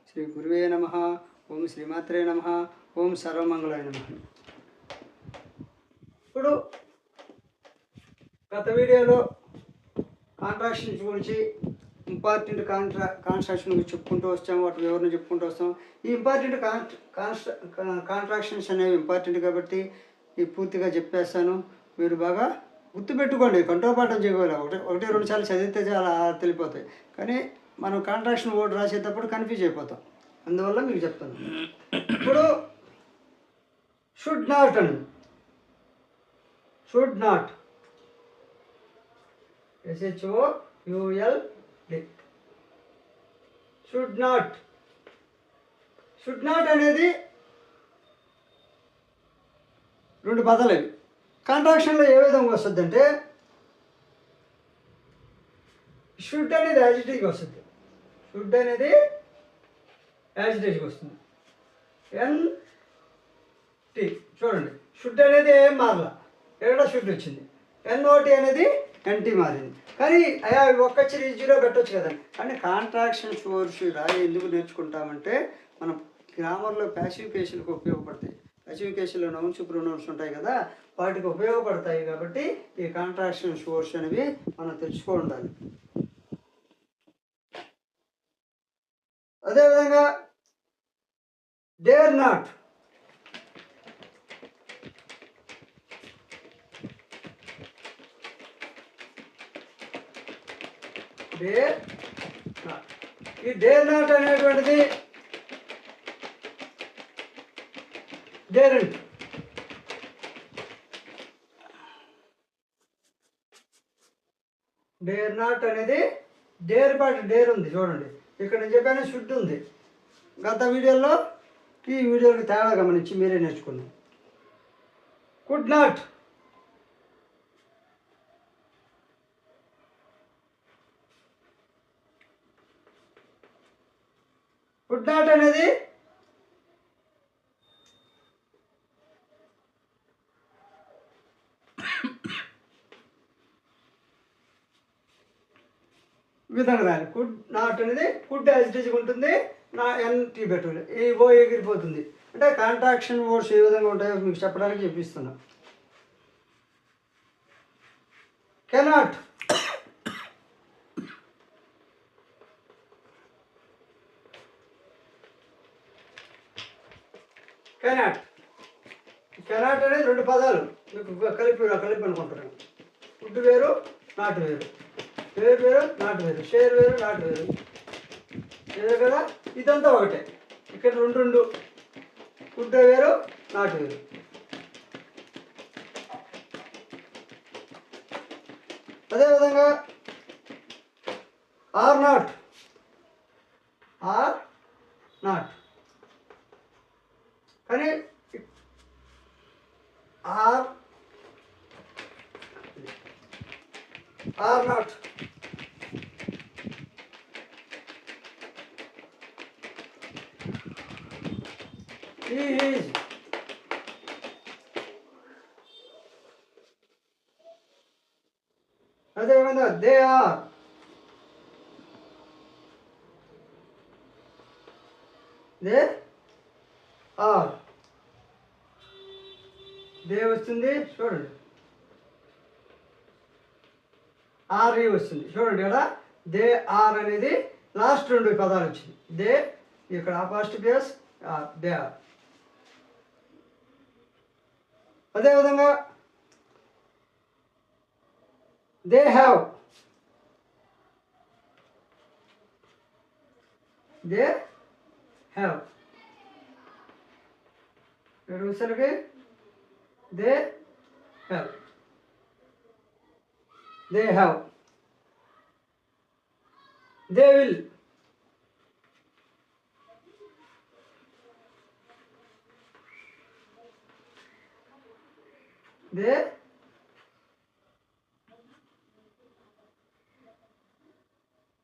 శ్రీ గురువే నమః. ఓం శ్రీమాత్రే నమః. ఓం సర్వమంగళాయ నమః. ఇప్పుడు గత వీడియోలో కాంట్రాక్షన్స్ గురించి ఇంపార్టెంట్ కాన్స్ట్రక్షన్ గురించి చెప్పుకుంటూ వచ్చాము, వాటి వివరణ చెప్పుకుంటూ వస్తాం. ఈ ఇంపార్టెంట్ కాంట్రాక్షన్స్ అనేవి ఇంపార్టెంట్ కాబట్టి ఈ పూర్తిగా చెప్పేస్తాను. మీరు బాగా గుర్తుపెట్టుకోండి, కంఠోపాఠం చేయగల ఒకటి రెండు సార్లు చదివితే చాలా తెలిపోతాయి. కానీ మనం కాంట్రాక్షన్ వర్డ్ రాసేటప్పుడు కన్ఫ్యూజ్ అయిపోతాం. అందువల్ల మీకు చెప్తాను. ఇప్పుడు షుడ్ నాట్ అని, should not SHOULD, should not. Should not అనేది రెండు పదాలు. ఇవి కాంట్రాక్షన్లో ఏ విధంగా వస్తుంది అంటే, షుడ్ అనేది యాజిటేజ్గా వస్తుంది. షుడ్ అనేది యాజిటేజ్గా వస్తుంది. NT చూడండి, షుడ్ అనేది ఏం మారలా, ఎక్కడ షుడ్ వచ్చింది. NOT అనేది NT మారింది. కానీ అయ్యా ఒక్క జీరో పెట్టవచ్చు కదండి. కానీ కాంట్రాక్షన్స్ వర్డ్స్ రాయి ఎందుకు నేర్చుకుంటామంటే, మనం గ్రామర్లో ప్యాసివ్ కేసులకు ఉపయోగపడతాయి. ప్యాసివ్ కేసులో నౌన్స్ ప్రొనౌన్స్ ఉంటాయి కదా, వాటికి ఉపయోగపడతాయి. కాబట్టి ఈ కాంట్రాక్షన్స్ వర్డ్స్ అనేవి మనం తెలుసుకో ఉండాలి. అదేవిధంగా డేర్ నాట్, డేర్ నాట్. ఈ డేర్ నాట్ అనేటువంటిది డేరెంట్. డేర్ నాట్ అనేది డేర్ పాటు డేర్ ఉంది చూడండి. ఇక్కడ నేను చెప్పాను షుడ్ ఉంది. గత వీడియోలో ఈ వీడియోకి తేడా గమనించి మీరే నేర్చుకున్నాం. కుడ్ నాట్, కుడ్ నాట్ అనేది విధంగా రాయాలి. కుడ్ నాట్ అనేది కుడ్ యాజిటేజ్గా ఉంటుంది. నా NT పెట్టుకోవాలి. ఈ ఓ ఎగిరిపోతుంది. అంటే కాంట్రాక్షన్ వర్డ్స్ ఏ విధంగా ఉంటాయో మీకు చెప్పడానికి చూపిస్తున్నా. Cannot, cannot. కెనాట్ అనేది రెండు పదాలు మీకు కలిపి అనుకుంటున్నాను. ఫుడ్ వేరు, నాట్ వేరు. వేరు వేరు, నాట్ వేరు. షేర్ వేరు, నాట్ వేరు. ఏదో కదా, ఇదంతా ఒకటే. ఇక్కడ రెండు ఫుడ్ వేరు, నాట్ వేరు. అదేవిధంగా ఆర్ నాట్, కానీ ఆర్ నాట్. He is. అదేవిధంగా they are, they are. They వస్తుంది చూడండి, RE వస్తుంది చూడండి. ఇక్కడ దే ఆర్ అనేది లాస్ట్ రెండు పదాలు వచ్చింది. దే ఇక్కడ అపాస్ట్రోఫీ దే ఆర్. అదేవిధంగా దే హ్యావ్, దే హ్యావ్. ఇక్కడ వచ్చేసరికి they have, they have. They will,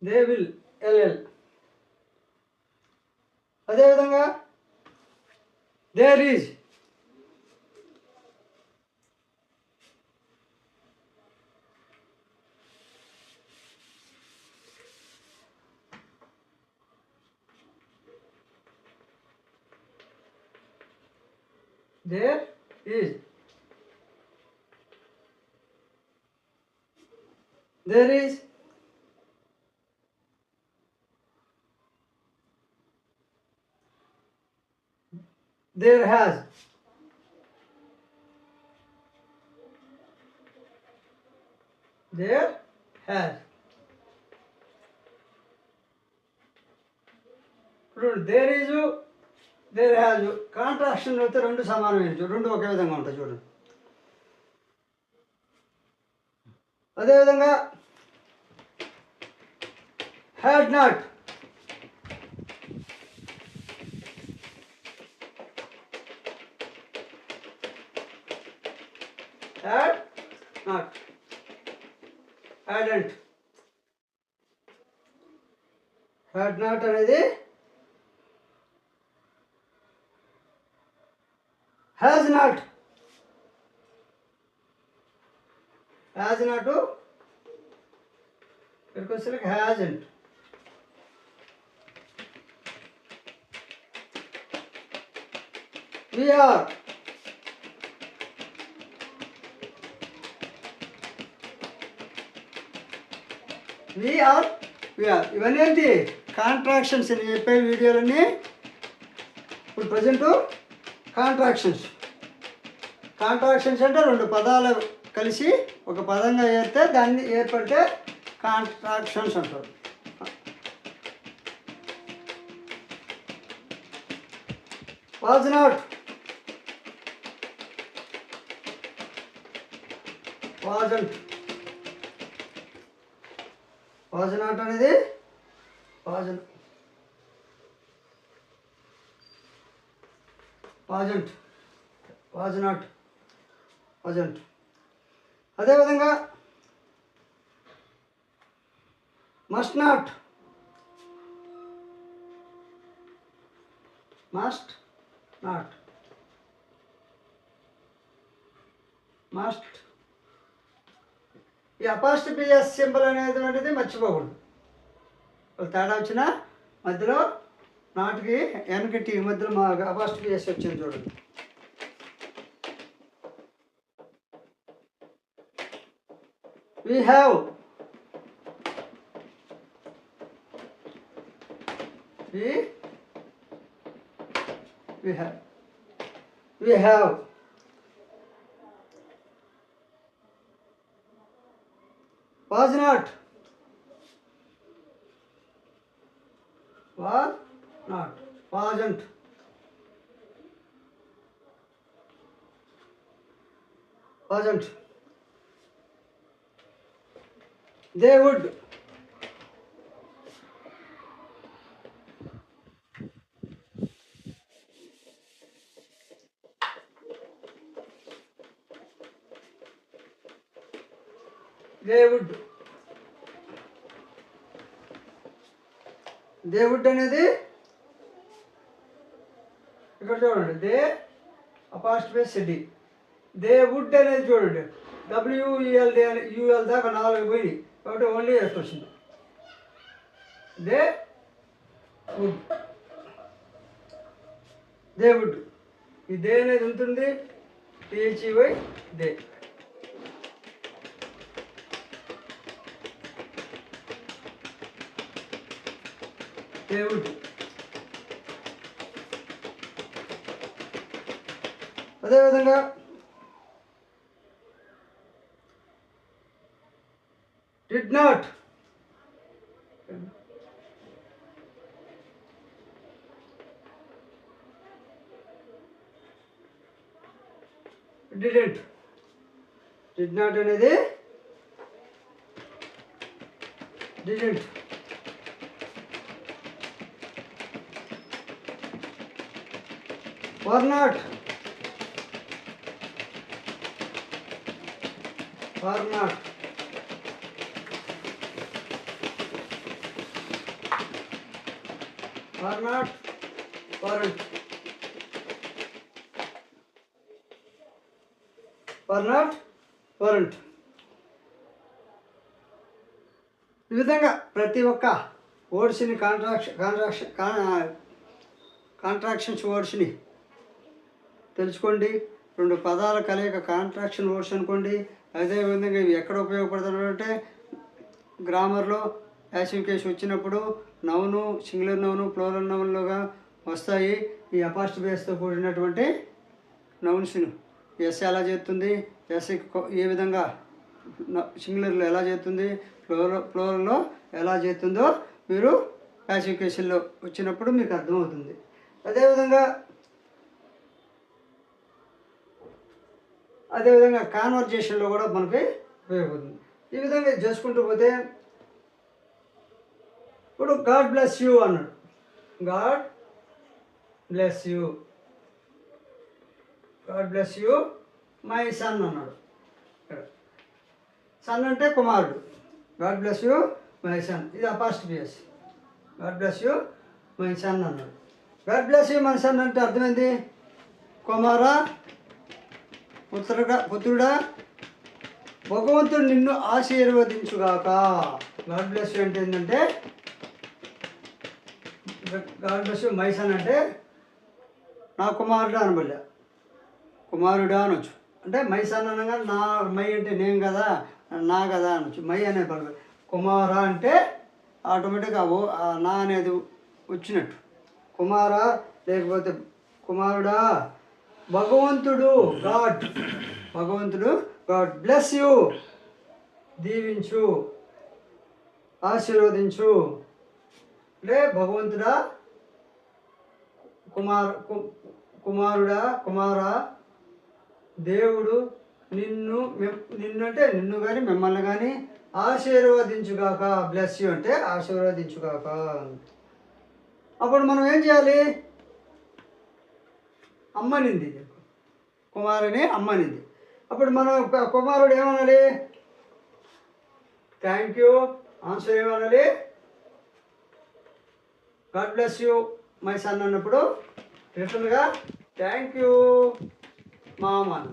they will LL. అదేవిధంగా there is, there is, there is, there has, there has. ఇప్పుడు there is there has contraction అయితే రెండు సమానమైన, రెండు ఒకే విధంగా ఉంటాయి చూడండి. అదేవిధంగా had not, had not, hadn't. Had not అనేది హ్యాజ్ నాట్, హ్యాజ్ నాట్ ఇక్కడికి వచ్చేసరికి hasn't. We are, we're, we're. ఇవన్నీ ఏంటి కాంట్రాక్షన్స్ అని చెప్పే వీడియోలన్నీ. ఇప్పుడు ప్రజెంటు కాంట్రాక్షన్స్. కాంట్రాక్షన్స్ అంటే రెండు పదాలు కలిసి ఒక పదంగా ఏర్తే దాన్ని ఏర్పడితే కాంట్రాక్షన్స్ అంటారు. Was not, wasn't. Was not అనేది wasn't, wasn't, was not, wasn't. అదేవిధంగా must not, must not, must. ఈ అపాస్ట్రఫీ సింబల్ అనేటువంటిది మర్చిపోకూడదు. తేడా వచ్చినా మధ్యలో నాటుకి వెనక టీ మధ్యలో మా అపాస్ట్రఫీ వచ్చింది చూడండి. We have, we have, we have. Was not, was not, wasn't, wasn't. They would, they would, they would అనేది ఇక్కడ చూడండి. They apostrophe city, they would అనేది చూడండి. WELD అని యూఎల్ దాకా 4 పోయి కాబట్టి ఓన్లీ ఎస్ వచ్చింది. They would, they would. ఈ దే అనేది ఉంటుంది, THEY దే. They would. అదేవిధంగా did not, didn't. Did not అనేది didn't. Were not, were not. Were not, weren't. Were not, weren't. ఈ విధంగా ప్రతి ఒక్క వర్డ్స్ని కాంట్రాక్షన్స్ వర్డ్స్ని తెలుసుకోండి. 2 పదాల కలయిక కాంట్రాక్షన్ వర్డ్స్ అనుకోండి. అదేవిధంగా ఇవి ఎక్కడ ఉపయోగపడుతున్నాయంటే గ్రామర్లో యాసివ్ కేసు వచ్చినప్పుడు నౌను, సింగులర్ నౌను, ప్లూరల్ నౌన్లుగా వస్తాయి. ఈ అపాస్ట్రఫీతో కూడినటువంటి నౌన్స్ను ఎస్ ఎలా చేస్తుంది, ఎస్ ఏ విధంగా సింగులర్లో ఎలా చేస్తుంది, ప్లూరల్లో ఎలా చేస్తుందో మీరు యాసివ్ కేసుల్లో వచ్చినప్పుడు మీకు అర్థమవుతుంది. అదేవిధంగా కాన్వర్జేషన్లో కూడా మనకి ఉపయోగపడుతుంది. ఈ విధంగా చేసుకుంటూ పోతే ఇప్పుడు గాడ్ బ్లెస్ యూ అన్నాడు. God bless you, God bless you my son అన్నాడు. సన్ అంటే కుమారుడు. God bless you my son, ఇది apostrophes. God bless you my son అన్నాడు. God bless you my son అంటే అర్థమైంది, కుమారా, పుత్రుడా, భగవంతుడు నిన్ను ఆశీర్వదించుగాక. గాడ్ బ్లెస్ యూ అంటే ఏంటంటే, God bless you my son అంటే నా కుమారుడు అనబడ్డా, కుమారుడా అనొచ్చు. అంటే మై సన్ అనగా నా, మై అంటే నేను కదా, నా కదా అనొచ్చు. మై అనే పదం. కుమారా అంటే ఆటోమేటిక్గా నా అనేది వచ్చినట్టు. కుమారా లేకపోతే కుమారుడా, భగవంతుడు గాడ్, భగవంతుడు గాడ్ బ్లెస్ యూ, దీవించు, ఆశీర్వదించు. అంటే భగవంతుడా, కుమారుడా, కుమారా, దేవుడు నిన్ను అంటే నిన్ను కానీ మిమ్మల్ని కానీ ఆశీర్వదించుగాక. బ్లెస్ యూ అంటే ఆశీర్వదించుగాక. అప్పుడు మనం ఏం చేయాలి? అమ్మనింది, కుమారుని అమ్మనింది. అప్పుడు మనం కుమారుడు ఏమనాలి? Thank you. ఆన్సర్ ఏమనాలి? God bless you my son అన్నప్పుడు రిటర్న్గా థ్యాంక్ యూ మామ్ అన్న.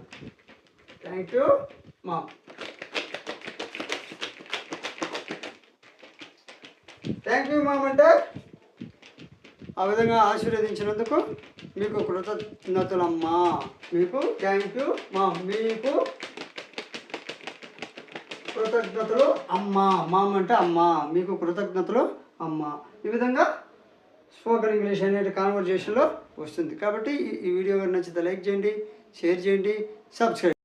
Thank you mom. Thank you mom అంటే ఆ విధంగా ఆశీర్వదించినందుకు మీకు కృతజ్ఞతలమ్మా. మీకు థ్యాంక్ యూ మామ్, మీకు కృతజ్ఞతలు అమ్మా. మామ్ అంటే అమ్మ, మీకు కృతజ్ఞతలు అమ్మ. ఈ విధంగా స్పోకెన్ ఇంగ్లీష్ అనే కాన్వర్జేషన్లో వస్తుంది. కాబట్టి ఈ వీడియో నచ్చితే లైక్ చేయండి, షేర్ చేయండి, సబ్స్క్రైబ్.